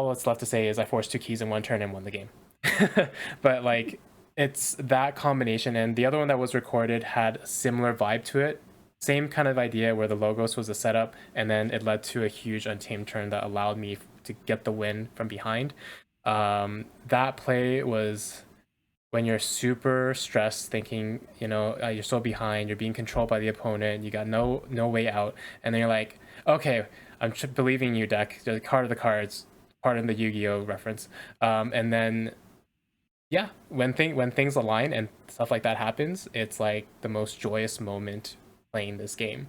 that's left to say is I forced 2 keys in 1 turn and won the game. But like, it's that combination, and the other one that was recorded had a similar vibe to it. Same kind of idea where the Logos was the setup, and then it led to a huge untamed turn that allowed me to get the win from behind. That play was when you're super stressed, thinking, you're so behind, you're being controlled by the opponent, you got no way out, and then you're like, okay, I'm believing you, deck. The card of the cards, pardon the Yu-Gi-Oh reference, and then yeah, when things align and stuff like that happens, it's like the most joyous moment playing this game.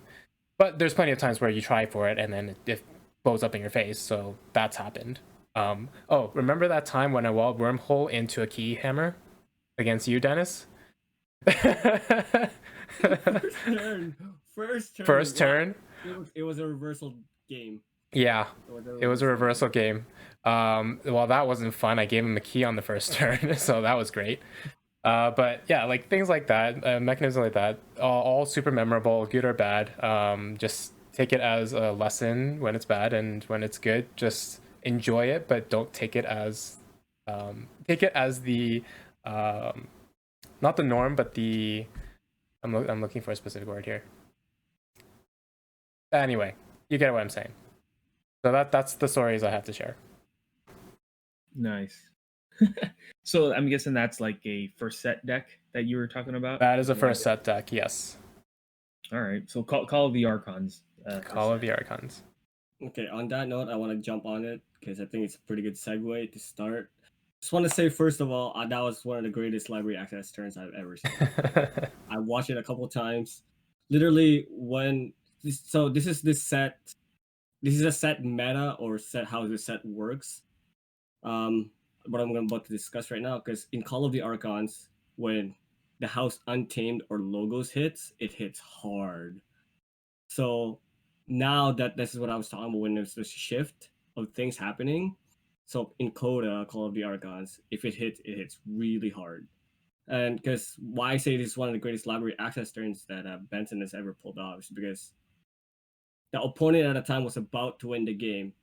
But there's plenty of times where you try for it and then it blows up in your face, so that's happened. Oh, remember that time when I walled Wormhole into a key hammer against you, Dennis? First turn. It was a reversal game. Yeah, it was a reversal game. Well, that wasn't fun. I gave him a key on the first turn, so that was great. But yeah, like things like that, mechanisms like that, all super memorable, good or bad. Just take it as a lesson when it's bad, and when it's good, just enjoy it, but don't take it as the not the norm, but the I'm looking for a specific word here. Anyway, you get what I'm saying. So that's the stories I have to share. Nice. So I'm guessing that's like a first set deck that you were talking about? That is a first set deck, yes. All right. So Call of the Archons. Call of the Archons. Okay, on that note, I want to jump on it because I think it's a pretty good segue to start. Just want to say, first of all, that was one of the greatest library access turns I've ever seen. I watched it a couple times. Literally, this is a set meta or set how the set works. What I'm about to discuss right now, because in Call of the Archons, when the house Untamed or Logos hits, it hits hard. So now that this is what I was talking about when there's this shift of things happening. So in Coda, Call of the Archons, if it hits really hard. And because why I say this is one of the greatest library access turns that Benson has ever pulled off is because the opponent at the time was about to win the game.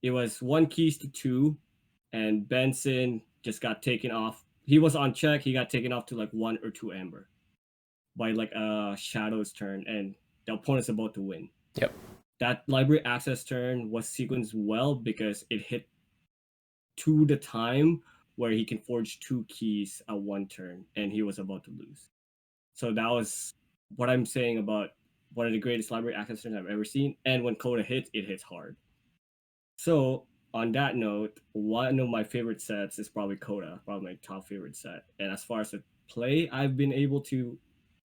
It was 1 keys to 2, and Benson just got taken off. He was on check. He got taken off to like 1 or 2 amber by like a Shadow's turn, and the opponent's about to win. Yep. That library access turn was sequenced well because it hit to the time where he can forge 2 keys at 1 turn, and he was about to lose. So that was what I'm saying about one of the greatest library access turns I've ever seen. And when Coda hits, it hits hard. So on that note, one of my favorite sets is probably Coda, probably my top favorite set. And as far as the play I've been able to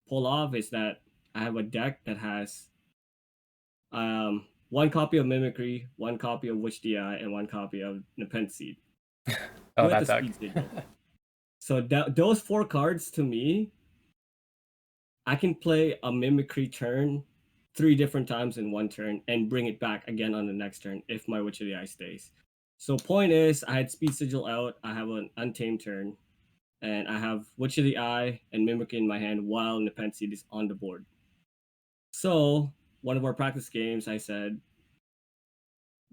pull off is that I have a deck that has 1 copy of Mimicry, 1 copy of Witch DI, and 1 copy of Nepenthe Seed. Oh, that deck. So those 4 cards to me, I can play a mimicry turn 3 different times in one turn and bring it back again on the next turn if my Witch of the Eye stays. So point is, I had Speed Sigil out, I have an Untamed turn, and I have Witch of the Eye and Mimicry in my hand while Nepenthe is on the board. So one of our practice games, I said,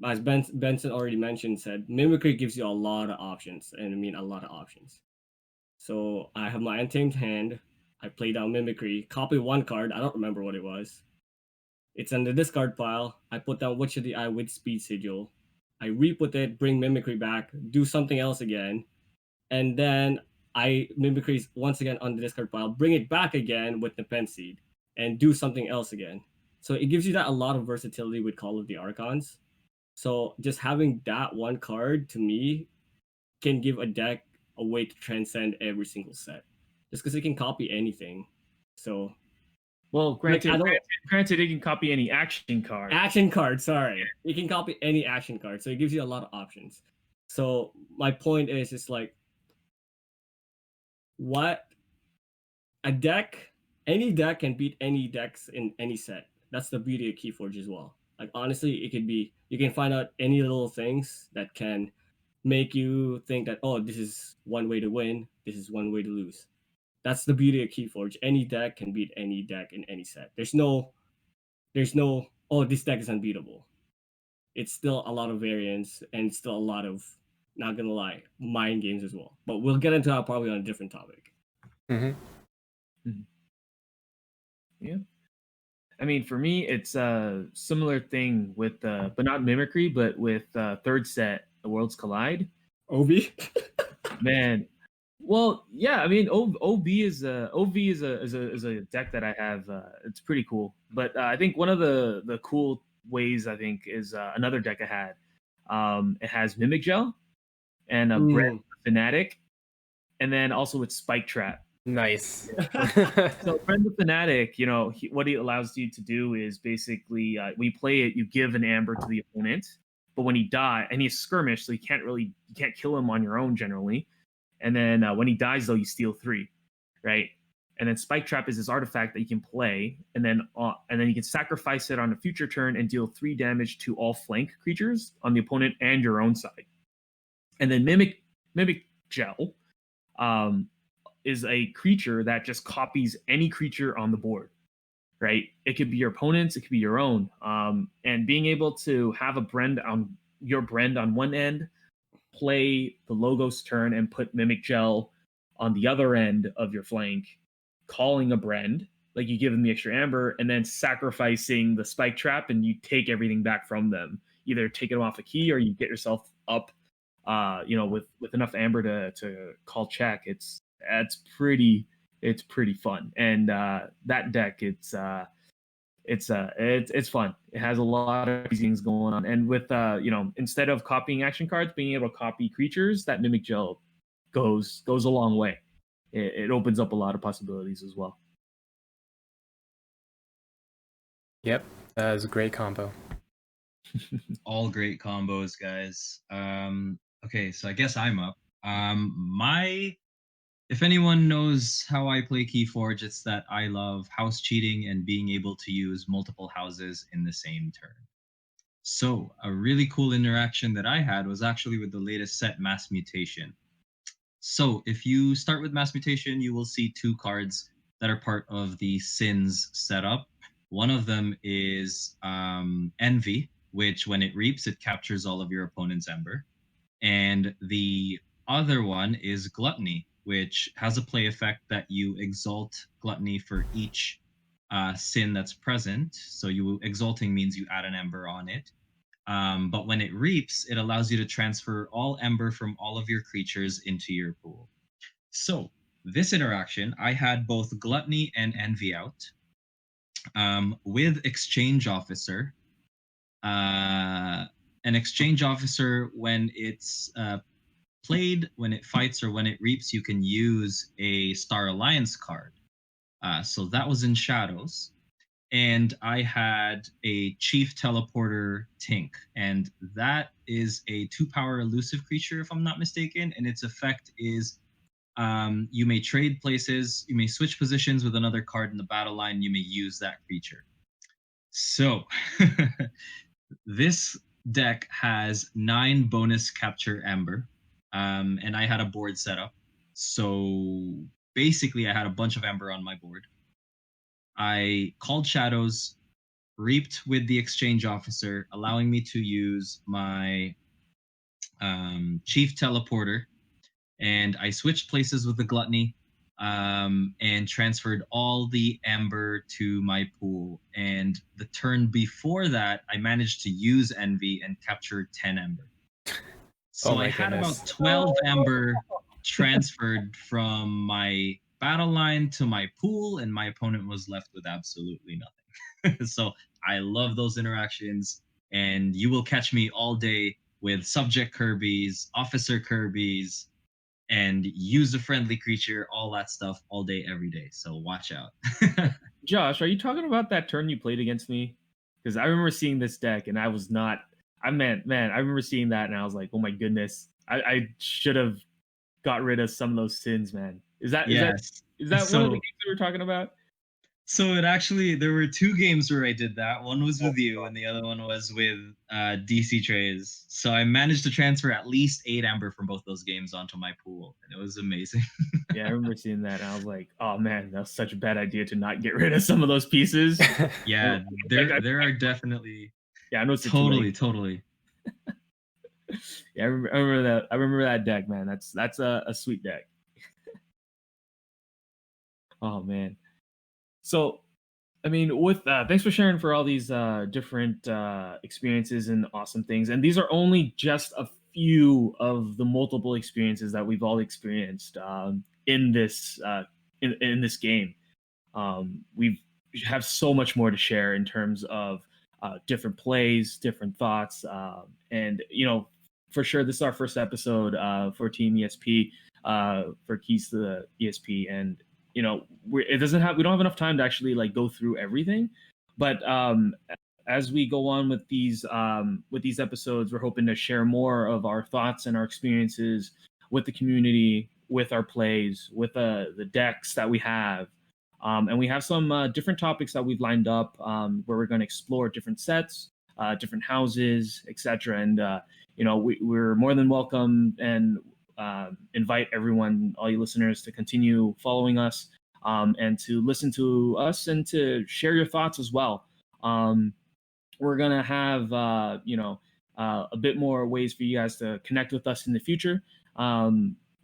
as Benson already mentioned, said Mimicry gives you a lot of options, and I mean a lot of options. So I have my Untamed hand. I play down Mimicry, copy one card. I don't remember what it was. It's in the discard pile. I put down Witch of the Eye with Speed Sigil. I re-put it, bring Mimicry back, do something else again, and then I Mimicry once again on the discard pile, bring it back again with the Penseed, and do something else again. So it gives you that a lot of versatility with Call of the Archons. So just having that one card to me can give a deck a way to transcend every single set, just because it can copy anything. So Well, granted, I don't- granted, it can copy any action card. action card, sorry, you can copy any action card, so it gives you a lot of options. So my point is, it's like what a deck, any deck can beat any decks in any set. That's the beauty of Keyforge as well. Like honestly, it could be, you can find out any little things that can make you think that, oh, this is one way to win, this is one way to lose. That's the beauty of Keyforge. Any deck can beat any deck in any set. There's no oh, this deck is unbeatable. It's still a lot of variance and it's still a lot of, not gonna lie, mind games as well. But we'll get into that probably on a different topic. Yeah. I mean, for me, it's a similar thing with, but not Mimicry, but with third set, The Worlds Collide. OB? Man, well, yeah. I mean, OB is a deck that I have. It's pretty cool. But I think one of the cool ways I think is another deck I had. It has Mimic Gel and a Brand Fanatic, and then also with Spike Trap. Nice. So Friend the Fanatic, you know, what he allows you to do is basically when you play it, you give an amber to the opponent, but when he dies, and he's skirmish, so you can't kill him on your own generally. And then when he dies, though, you steal 3, right? And then Spike Trap is this artifact that you can play, and then you can sacrifice it on a future turn and deal 3 damage to all flank creatures on the opponent and your own side. And then Mimic Gel is a creature that just copies any creature on the board, right? It could be your opponent's, it could be your own. And being able to have a Brand on your Brand on one end, play the Logos turn and put Mimic Gel on the other end of your flank, calling a Brand, like you give them the extra amber, and then sacrificing the Spike Trap, and you take everything back from them. Either take them off a key or you get yourself up, with enough amber to call check. It's pretty fun. And that deck, it's fun. It has a lot of things going on, and with instead of copying action cards, being able to copy creatures, that Mimic Gel goes a long way. It opens up a lot of possibilities as well. Yep, that is a great combo. All great combos, guys. Okay, so I guess I'm up. If anyone knows how I play Keyforge, it's that I love house cheating and being able to use multiple houses in the same turn. So a really cool interaction that I had was actually with the latest set, Mass Mutation. So if you start with Mass Mutation, you will see 2 cards that are part of the Sins setup. One of them is Envy, which when it reaps, it captures all of your opponent's ember. And the other one is Gluttony, which has a play effect that you exalt Gluttony for each sin that's present. So exalting means you add an ember on it. But when it reaps, it allows you to transfer all ember from all of your creatures into your pool. So this interaction, I had both Gluttony and Envy out. With Exchange Officer, an Exchange Officer, when it's played, when it fights, or when it reaps, you can use a Star Alliance card. So that was in Shadows. And I had a Chief Teleporter Tink, and that is a 2-power elusive creature, if I'm not mistaken, and its effect is You may trade places. You may switch positions with another card in the battle line. You may use that creature. So this deck has 9 bonus capture Amber, and I had a board set up. So basically, I had a bunch of Amber on my board. I called Shadows, reaped with the Exchange Officer, allowing me to use my Chief Teleporter, and I switched places with the Gluttony, and transferred all the Amber to my pool. And the turn before that, I managed to use Envy and capture 10 Amber. So Oh my I had goodness. about 12 Amber transferred from my battle line to my pool, and my opponent was left with absolutely nothing. So I love those interactions, and you will catch me all day with subject Kirby's, officer Kirby's, and use a friendly creature, all that stuff, all day, every day. So watch out. Josh, are you talking about that turn you played against me? Because I remember seeing this deck and I was not. I meant, man, I remember seeing that and I was like, oh my goodness, I should have got rid of some of those sins, man. Is that Yes. one of the So games we were talking about? it actually, there were 2 games where I did that. One was with you, and the other one was with DC Trays. So I managed to transfer at least 8 Amber from both those games onto my pool, and it was amazing. Yeah, I remember seeing that and I was like, oh man, that was such a bad idea to not get rid of some of those pieces. Yeah, Like, there are definitely yeah, I know it's too totally late. totally. Yeah, I remember that. I remember that deck, man. That's a sweet deck. Oh man. So, I mean, with thanks for sharing for all these different experiences and awesome things. And these are only just a few of the multiple experiences that we've all experienced in this in this game. We have so much more to share in terms of different plays, different thoughts, and for sure, this is our first episode for Team ESP for Keys to the ESP, and we don't have enough time to actually like go through everything, but as we go on with these episodes, we're hoping to share more of our thoughts and our experiences with the community, with our plays, with the decks that we have. And we have some different topics that we've lined up where we're going to explore different sets, different houses, etc. And we're more than welcome and invite everyone, all you listeners, to continue following us and to listen to us and to share your thoughts as well. We're gonna have a bit more ways for you guys to connect with us in the future.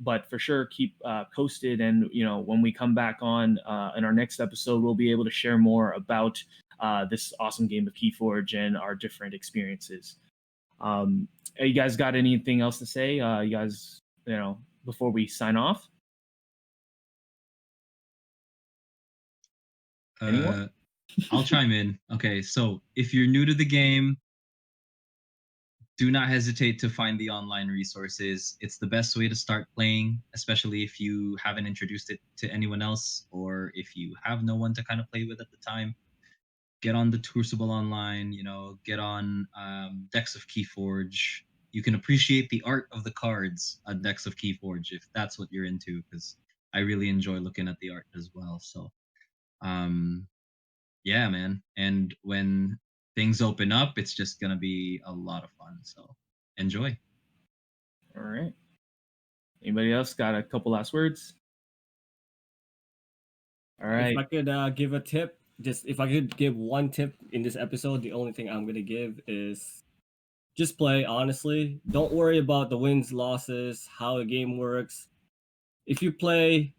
But for sure, keep posted, and when we come back on in our next episode, we'll be able to share more about this awesome game of Keyforge and our different experiences. You guys got anything else to say? You guys, before we sign off? Anyone? I'll chime in. Okay, so if you're new to the game, do not hesitate to find the online resources. It's the best way to start playing, especially if you haven't introduced it to anyone else, or if you have no one to kind of play with at the time. Get on the Crucible online, get on decks of Keyforge. You can appreciate the art of the cards on decks of Keyforge if that's what you're into, because I really enjoy looking at the art as well. So yeah, man. And when things open up, it's just gonna be a lot of fun. So enjoy. All right. Anybody else got a couple last words? All right. If I could give a tip, if I could give one tip in this episode, the only thing I'm gonna give is just play. Honestly, don't worry about the wins, losses, how the game works. If you play,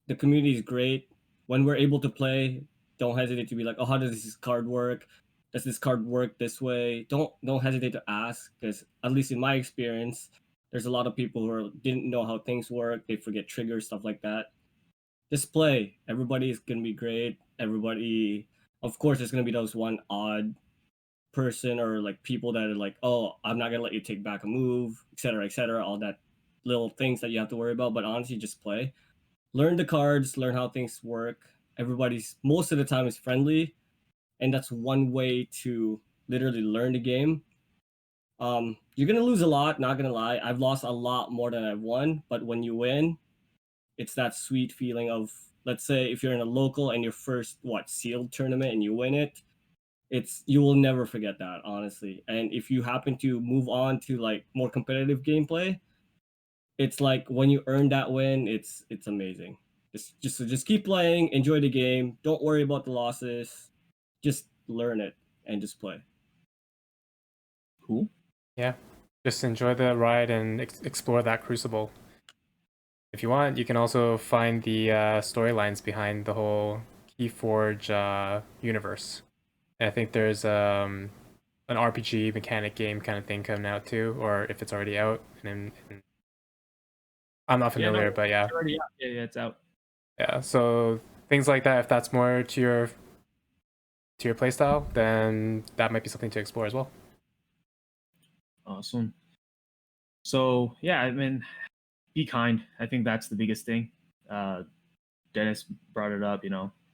the community is great. When we're able to play, don't hesitate to be like, oh, how does this card work? Does this card work this way? Don't hesitate to ask, because at least in my experience, there's a lot of people who didn't know how things work. They forget triggers, stuff like that. Just play. Everybody is gonna be great. Everybody, of course, there's gonna be those one odd person or like people that are like, oh, I'm not gonna let you take back a move, etc., all that little things that you have to worry about. But honestly, just play. Learn the cards, learn how things work. Everybody's most of the time is friendly, and that's one way to literally learn the game. You're gonna lose a lot, not gonna lie. I've lost a lot more than I've won, but when you win, it's that sweet feeling of, let's say if you're in a local and your first sealed tournament and you win it, you will never forget that, honestly. And if you happen to move on to like more competitive gameplay, it's like when you earn that win, it's amazing. Just keep playing, enjoy the game, don't worry about the losses, just learn it and just play. Cool. Yeah, just enjoy the ride and explore that crucible. If you want, you can also find the storylines behind the whole Keyforge universe. And I think there's an RPG mechanic game kind of thing coming out too, or if it's already out. And I'm not familiar, but yeah. It's already out. Yeah, it's out. Yeah, so things like that, if that's more to your playstyle, then that might be something to explore as well. Awesome. So yeah, I mean, be kind. I think that's the biggest thing. Dennis brought it up.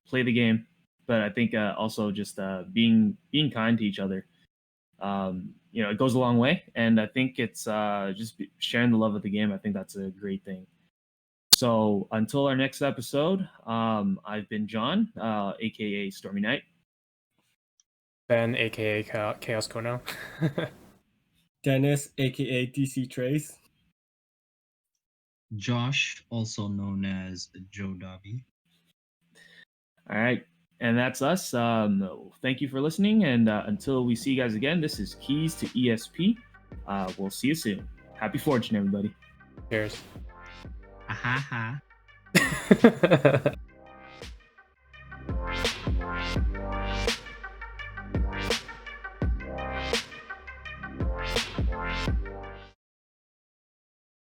Play the game, but I think also just being kind to each other. It goes a long way, and I think it's just sharing the love of the game. I think that's a great thing. So until our next episode, I've been John, aka Stormy Knight. Ben, aka Chaos Kono. Dennis, aka DC Trace. Josh, also known as Joe Dobby. All right, and that's us. Thank you for listening, and until we see you guys again, this is Keys to ESP. We'll see you soon. Happy fortune, everybody. Cheers. Ha ha ha.